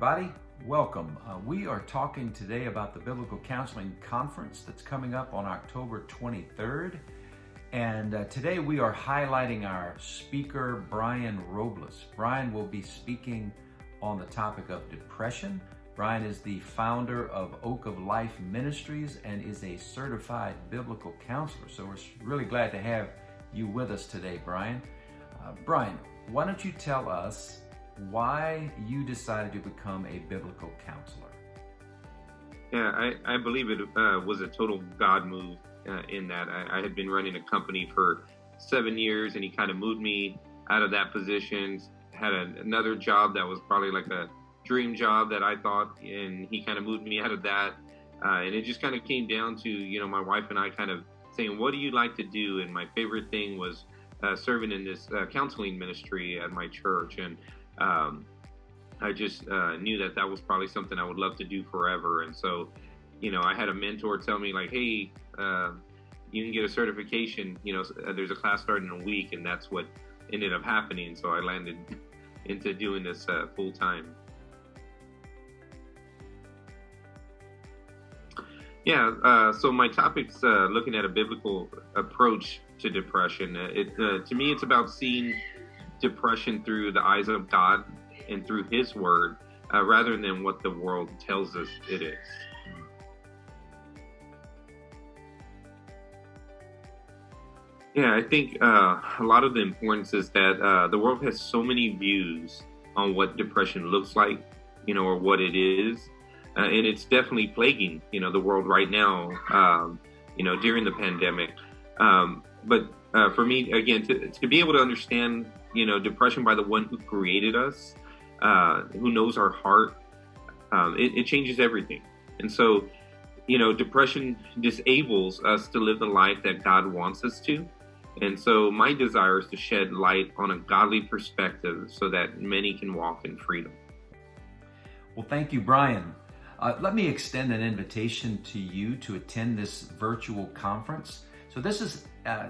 everybody. Welcome. We are talking today about the Biblical Counseling Conference that's coming up on October 23rd. And today we are highlighting our speaker, Brian Robles. Brian will be speaking on the topic of depression. Brian is the founder of Oak of Life Ministries and is a certified biblical counselor. So we're really glad to have you with us today, Brian. Brian, why don't you tell us why you decided to become a biblical counselor? Yeah, I believe it was a total God move in that I had been running a company for 7 years, and he kind of moved me out of that position. Had another job that was probably like a dream job that I thought, and he kind of moved me out of that. And it just kind of came down to, my wife and I kind of saying, what do you like to do? And my favorite thing was serving in this counseling ministry at my church. And I just knew that was probably something I would love to do forever. And so, I had a mentor tell me like, hey, you can get a certification, there's a class starting in a week, and that's what ended up happening. So I landed into doing this full time. Yeah, so my topic's looking at a biblical approach to depression. To me, it's about seeing depression through the eyes of God and through His Word, rather than what the world tells us it is. Yeah, I think a lot of the importance is that the world has so many views on what depression looks like, or what it is. And it's definitely plaguing, the world right now, during the pandemic. But for me, again, to be able to understand, depression by the one who created us, who knows our heart, it changes everything. And so, depression disables us to live the life that God wants us to. And so my desire is to shed light on a godly perspective so that many can walk in freedom. Well, thank you, Brian. Let me extend an invitation to you to attend this virtual conference. So this is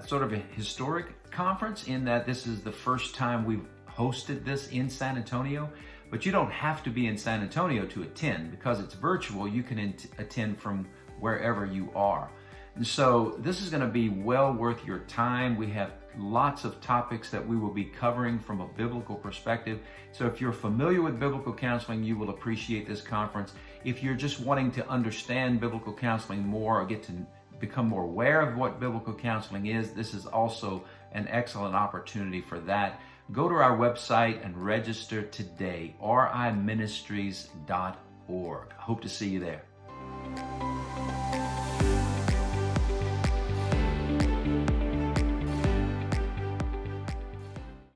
sort of a historic conference in that this is the first time we've hosted this in San Antonio, but you don't have to be in San Antonio to attend. Because it's virtual, you can attend from wherever you are. And so this is going to be well worth your time. We have lots of topics that we will be covering from a biblical perspective. So if you're familiar with biblical counseling, you will appreciate this conference. If you're just wanting to understand biblical counseling more or get to become more aware of what biblical counseling is, this is also an excellent opportunity for that. Go to our website and register today, riministries.org. Hope to see you there.